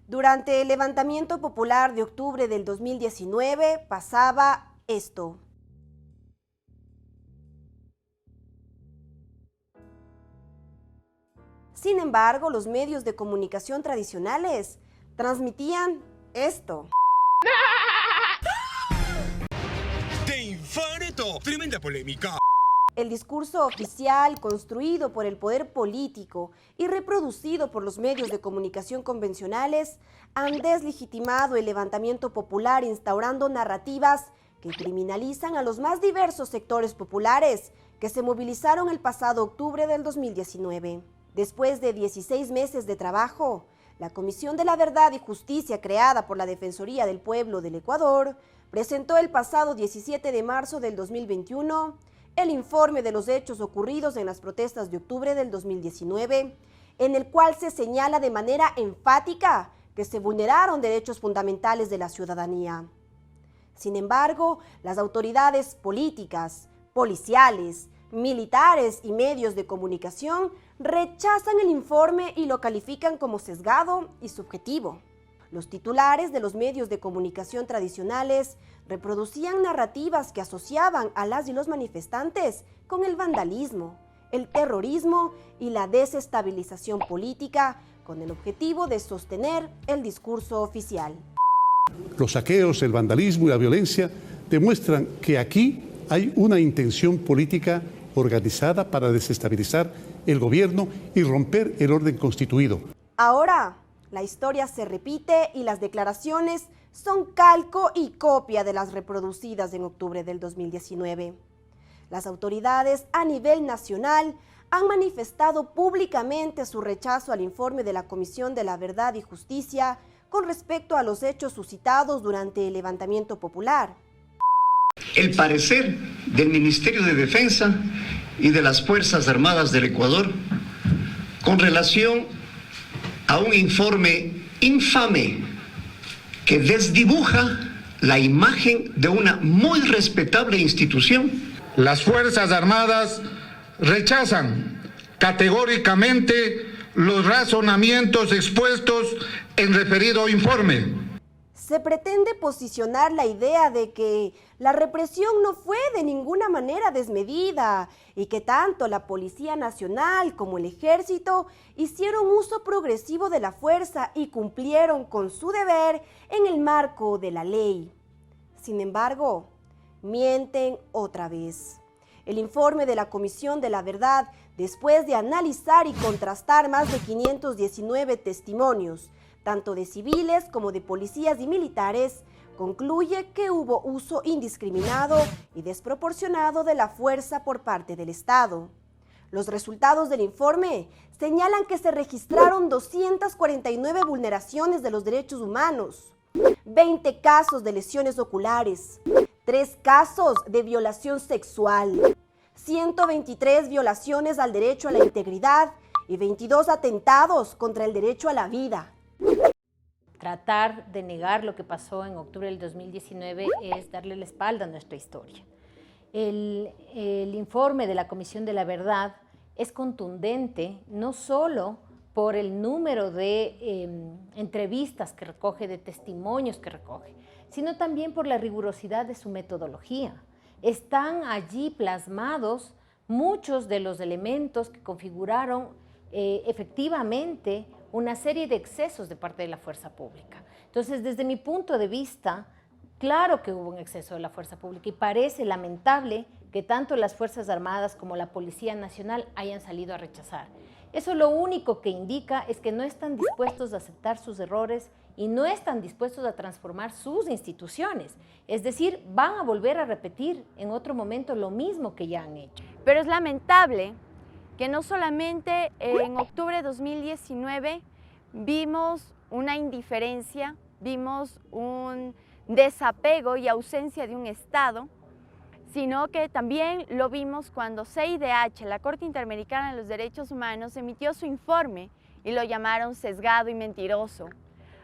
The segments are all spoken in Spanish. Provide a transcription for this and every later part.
Durante el levantamiento popular de octubre del 2019 pasaba esto. Sin embargo, los medios de comunicación tradicionales transmitían esto. ¡De infarto! ¡Tremenda polémica! El discurso oficial, construido por el poder político y reproducido por los medios de comunicación convencionales, han deslegitimado el levantamiento popular instaurando narrativas que criminalizan a los más diversos sectores populares que se movilizaron el pasado octubre del 2019. Después de 16 meses de trabajo, la Comisión de la Verdad y Justicia creada por la Defensoría del Pueblo del Ecuador presentó el pasado 17 de marzo del 2021 el informe de los hechos ocurridos en las protestas de octubre del 2019, en el cual se señala de manera enfática que se vulneraron derechos fundamentales de la ciudadanía. Sin embargo, las autoridades políticas, policiales, militares y medios de comunicación rechazan el informe y lo califican como sesgado y subjetivo. Los titulares de los medios de comunicación tradicionales reproducían narrativas que asociaban a las y los manifestantes con el vandalismo, el terrorismo y la desestabilización política, con el objetivo de sostener el discurso oficial. Los saqueos, el vandalismo y la violencia demuestran que aquí hay una intención política organizada para desestabilizar el gobierno y romper el orden constituido. Ahora, la historia se repite y las declaraciones son calco y copia de las reproducidas en octubre del 2019. Las autoridades a nivel nacional han manifestado públicamente su rechazo al informe de la Comisión de la Verdad y Justicia con respecto a los hechos suscitados durante el levantamiento popular. El parecer del Ministerio de Defensa y de las Fuerzas Armadas del Ecuador con relación a un informe infame que desdibuja la imagen de una muy respetable institución. Las Fuerzas Armadas rechazan categóricamente los razonamientos expuestos en referido informe. Se pretende posicionar la idea de que la represión no fue de ninguna manera desmedida y que tanto la Policía Nacional como el Ejército hicieron uso progresivo de la fuerza y cumplieron con su deber en el marco de la ley. Sin embargo, mienten otra vez. El informe de la Comisión de la Verdad, después de analizar y contrastar más de 519 testimonios, tanto de civiles como de policías y militares, concluye que hubo uso indiscriminado y desproporcionado de la fuerza por parte del Estado. Los resultados del informe señalan que se registraron 249 vulneraciones de los derechos humanos, 20 casos de lesiones oculares, 3 casos de violación sexual, 123 violaciones al derecho a la integridad y 22 atentados contra el derecho a la vida. Tratar de negar lo que pasó en octubre del 2019 es darle la espalda a nuestra historia. El informe de la Comisión de la Verdad es contundente no solo por el número de entrevistas que recoge, de testimonios que recoge, sino también por la rigurosidad de su metodología. Están allí plasmados muchos de los elementos que configuraron efectivamente una serie de excesos de parte de la fuerza pública. Entonces, desde mi punto de vista, claro que hubo un exceso de la fuerza pública y parece lamentable que tanto las Fuerzas Armadas como la Policía Nacional hayan salido a rechazar. Eso lo único que indica es que no están dispuestos a aceptar sus errores y no están dispuestos a transformar sus instituciones. Es decir, van a volver a repetir en otro momento lo mismo que ya han hecho. Pero es lamentable que no solamente en octubre de 2019 vimos una indiferencia, vimos un desapego y ausencia de un Estado, sino que también lo vimos cuando CIDH, la Corte Interamericana de los Derechos Humanos, emitió su informe y lo llamaron sesgado y mentiroso.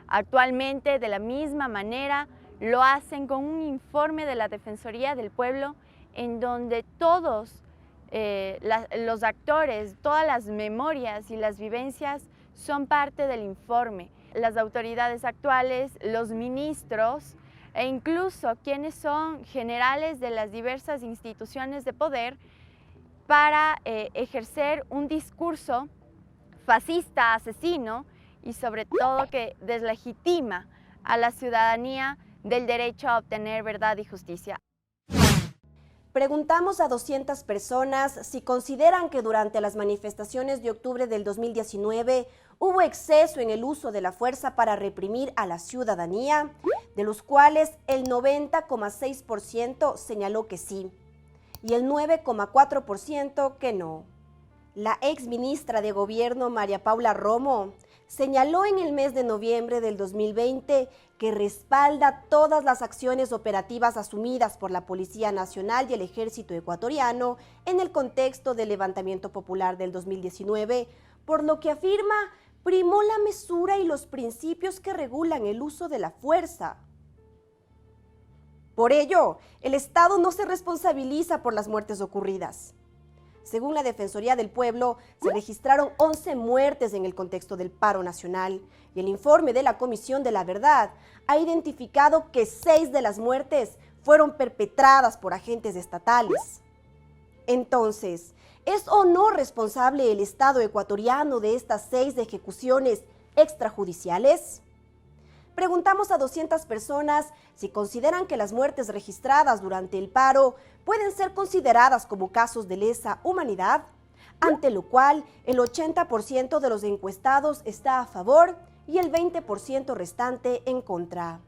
Actualmente, de la misma manera, lo hacen con un informe de la Defensoría del Pueblo en donde todos los actores, todas las memorias y las vivencias son parte del informe. Las autoridades actuales, los ministros e incluso quienes son generales de las diversas instituciones de poder para ejercer un discurso fascista, asesino y sobre todo que deslegitima a la ciudadanía del derecho a obtener verdad y justicia. Preguntamos a 200 personas si consideran que durante las manifestaciones de octubre del 2019 hubo exceso en el uso de la fuerza para reprimir a la ciudadanía, de los cuales el 90,6% señaló que sí y el 9,4% que no. La exministra de Gobierno, María Paula Romo, señaló en el mes de noviembre del 2020 que respalda todas las acciones operativas asumidas por la Policía Nacional y el Ejército Ecuatoriano en el contexto del levantamiento popular del 2019, por lo que afirma primó la mesura y los principios que regulan el uso de la fuerza. Por ello, el Estado no se responsabiliza por las muertes ocurridas. Según la Defensoría del Pueblo, se registraron 11 muertes en el contexto del paro nacional y el informe de la Comisión de la Verdad ha identificado que 6 de las muertes fueron perpetradas por agentes estatales. Entonces, ¿es o no responsable el Estado ecuatoriano de estas 6 ejecuciones extrajudiciales? Preguntamos a 200 personas si consideran que las muertes registradas durante el paro pueden ser consideradas como casos de lesa humanidad, ante lo cual el 80% de los encuestados está a favor y el 20% restante en contra.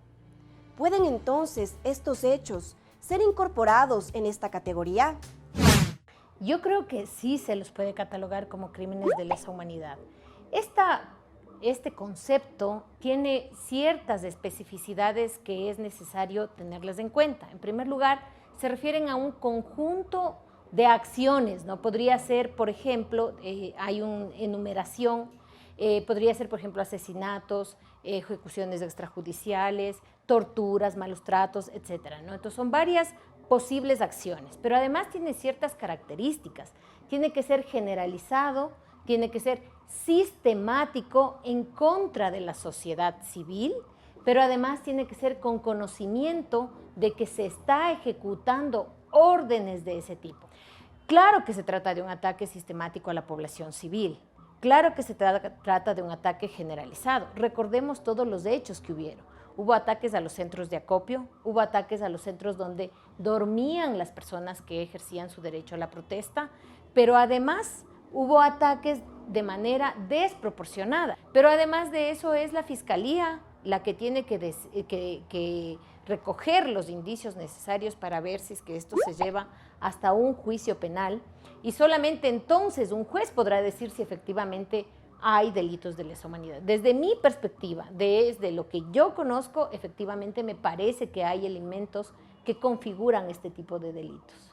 ¿Pueden entonces estos hechos ser incorporados en esta categoría? Yo creo que sí se los puede catalogar como crímenes de lesa humanidad. Este concepto tiene ciertas especificidades que es necesario tenerlas en cuenta. En primer lugar, se refieren a un conjunto de acciones, ¿no? Podría ser, por ejemplo, hay una enumeración, podría ser, por ejemplo, asesinatos, ejecuciones extrajudiciales, torturas, malos tratos, etcétera, ¿no? Entonces, son varias posibles acciones, pero además tiene ciertas características. Tiene que ser generalizado, tiene que ser sistemático en contra de la sociedad civil, pero además tiene que ser con conocimiento de que se está ejecutando órdenes de ese tipo. Claro que se trata de un ataque sistemático a la población civil, claro que se trata de un ataque generalizado. Recordemos todos los hechos que hubieron. Hubo ataques a los centros de acopio, hubo ataques a los centros donde dormían las personas que ejercían su derecho a la protesta, pero además hubo ataques de manera desproporcionada. Pero además de eso es la Fiscalía la que tiene que recoger los indicios necesarios para ver si es que esto se lleva hasta un juicio penal y solamente entonces un juez podrá decir si efectivamente hay delitos de lesa humanidad. Desde mi perspectiva, desde lo que yo conozco, efectivamente me parece que hay elementos que configuran este tipo de delitos.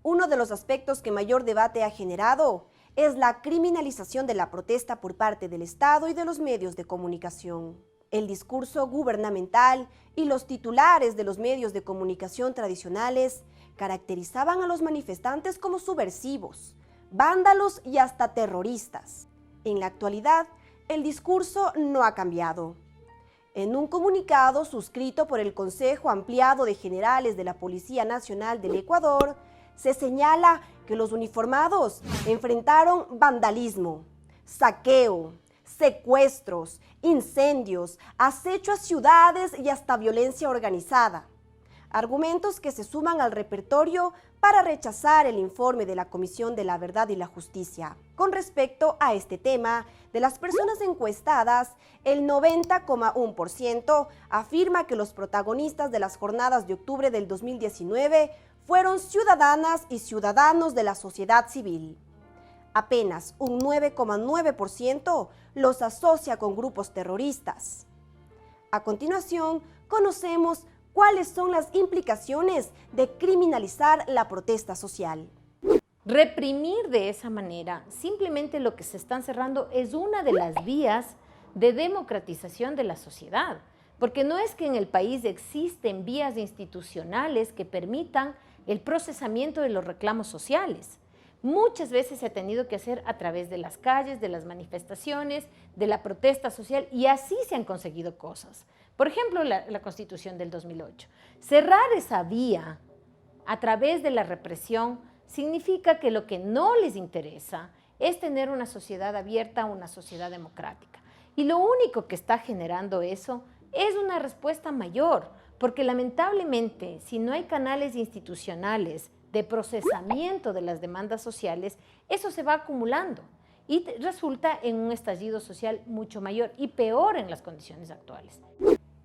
Uno de los aspectos que mayor debate ha generado es la criminalización de la protesta por parte del Estado y de los medios de comunicación. El discurso gubernamental y los titulares de los medios de comunicación tradicionales caracterizaban a los manifestantes como subversivos, vándalos y hasta terroristas. En la actualidad, el discurso no ha cambiado. En un comunicado suscrito por el Consejo Ampliado de Generales de la Policía Nacional del Ecuador, se señala que los uniformados enfrentaron vandalismo, saqueo, secuestros, incendios, acecho a ciudades y hasta violencia organizada. Argumentos que se suman al repertorio para rechazar el informe de la Comisión de la Verdad y la Justicia. Con respecto a este tema, de las personas encuestadas, el 90,1% afirma que los protagonistas de las jornadas de octubre del 2019 fueron ciudadanas y ciudadanos de la sociedad civil. Apenas un 9,9% los asocia con grupos terroristas. A continuación, conocemos cuáles son las implicaciones de criminalizar la protesta social. Reprimir de esa manera, simplemente lo que se están cerrando es una de las vías de democratización de la sociedad, porque no es que en el país existen vías institucionales que permitan el procesamiento de los reclamos sociales. muchas veces se ha tenido que hacer a través de las calles, de las manifestaciones, de la protesta social, y así se han conseguido cosas. Por ejemplo, la Constitución del 2008. Cerrar esa vía a través de la represión significa que lo que no les interesa es tener una sociedad abierta, una sociedad democrática. Y lo único que está generando eso es una respuesta mayor, porque lamentablemente, si no hay canales institucionales de procesamiento de las demandas sociales, eso se va acumulando y resulta en un estallido social mucho mayor y peor en las condiciones actuales.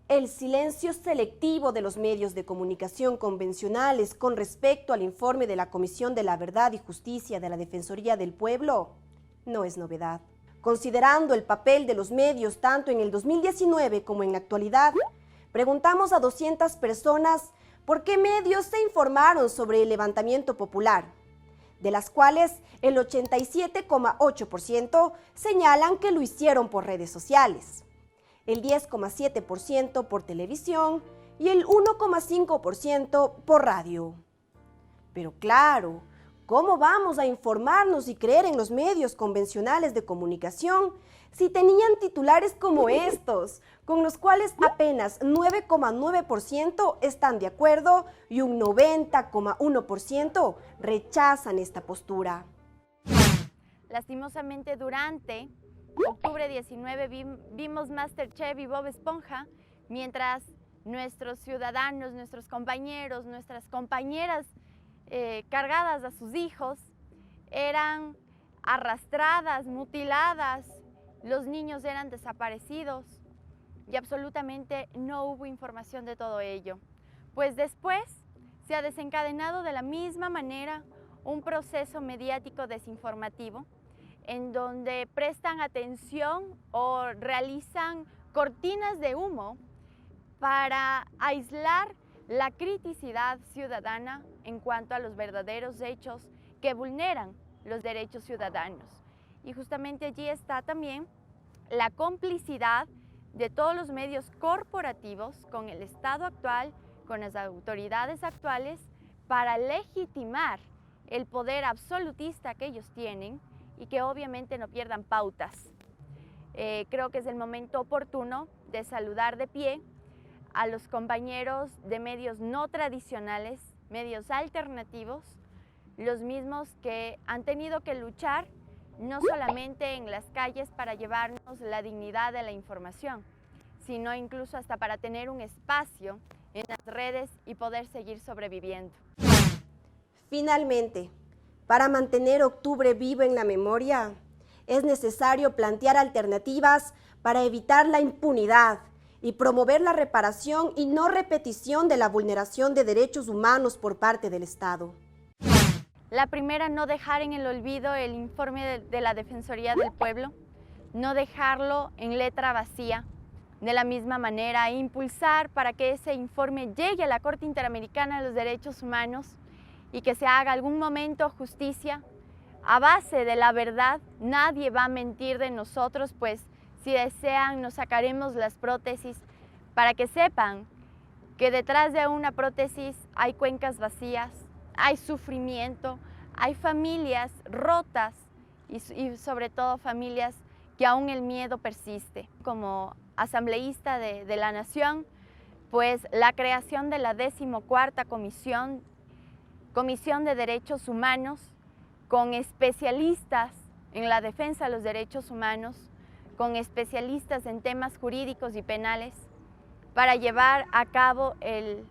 El silencio selectivo de los medios de comunicación convencionales con respecto al informe de la Comisión de la Verdad y Justicia de la Defensoría del Pueblo no es novedad. Considerando el papel de los medios tanto en el 2019 como en la actualidad, preguntamos a 200 personas por qué medios se informaron sobre el levantamiento popular, de las cuales el 87,8% señalan que lo hicieron por redes sociales, el 10,7% por televisión y el 1,5% por radio. Pero claro, ¿cómo vamos a informarnos y creer en los medios convencionales de comunicación si tenían titulares como estos, con los cuales apenas 9,9% están de acuerdo y un 90,1% rechazan esta postura? Lastimosamente, durante octubre 19 vimos MasterChef y Bob Esponja, mientras nuestros ciudadanos, nuestros compañeros, nuestras compañeras cargadas a sus hijos eran arrastradas, mutiladas, los niños eran desaparecidos y absolutamente no hubo información de todo ello. Pues después se ha desencadenado de la misma manera un proceso mediático desinformativo en donde prestan atención o realizan cortinas de humo para aislar la criticidad ciudadana en cuanto a los verdaderos hechos que vulneran los derechos ciudadanos. Y justamente allí está también la complicidad de todos los medios corporativos con el Estado actual, con las autoridades actuales, para legitimar el poder absolutista que ellos tienen y que obviamente no pierdan pautas. Creo que es el momento oportuno de saludar de pie a los compañeros de medios no tradicionales, medios alternativos, los mismos que han tenido que luchar no solamente en las calles para llevarnos la dignidad de la información, sino incluso hasta para tener un espacio en las redes y poder seguir sobreviviendo. Finalmente, para mantener octubre vivo en la memoria, es necesario plantear alternativas para evitar la impunidad y promover la reparación y no repetición de la vulneración de derechos humanos por parte del Estado. La primera, no dejar en el olvido el informe de la Defensoría del Pueblo, no dejarlo en letra vacía. De la misma manera, impulsar para que ese informe llegue a la Corte Interamericana de los Derechos Humanos y que se haga algún momento justicia a base de la verdad. Nadie va a mentir de nosotros, pues si desean nos sacaremos las prótesis para que sepan que detrás de una prótesis hay cuencas vacías, hay sufrimiento, hay familias rotas y sobre todo familias que aún el miedo persiste. Como asambleísta de la Nación, pues la creación de la 14ª Comisión de Derechos Humanos, con especialistas en la defensa de los derechos humanos, con especialistas en temas jurídicos y penales, para llevar a cabo el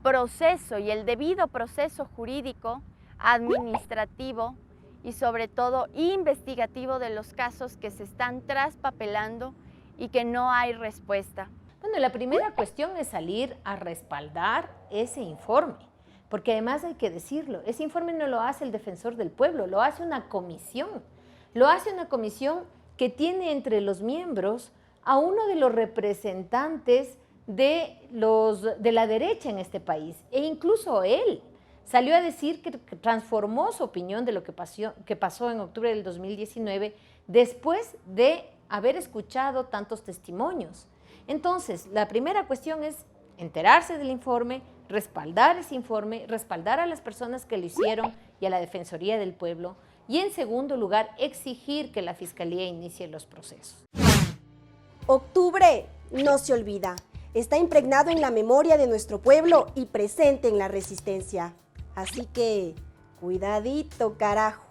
proceso y el debido proceso jurídico, administrativo y sobre todo investigativo de los casos que se están traspapelando y que no hay respuesta. Bueno, la primera cuestión es salir a respaldar ese informe, porque además hay que decirlo, ese informe no lo hace el Defensor del Pueblo, lo hace una comisión. Lo hace una comisión que tiene entre los miembros a uno de los representantes de la derecha en este país, e incluso él salió a decir que transformó su opinión de lo que pasó en octubre del 2019 después de haber escuchado tantos testimonios. Entonces, la primera cuestión es enterarse del informe, respaldar ese informe, respaldar a las personas que lo hicieron y a la Defensoría del Pueblo. y en segundo lugar, exigir que la Fiscalía inicie los procesos. Octubre no se olvida. Está impregnado en la memoria de nuestro pueblo y presente en la resistencia. Así que, cuidadito, carajo.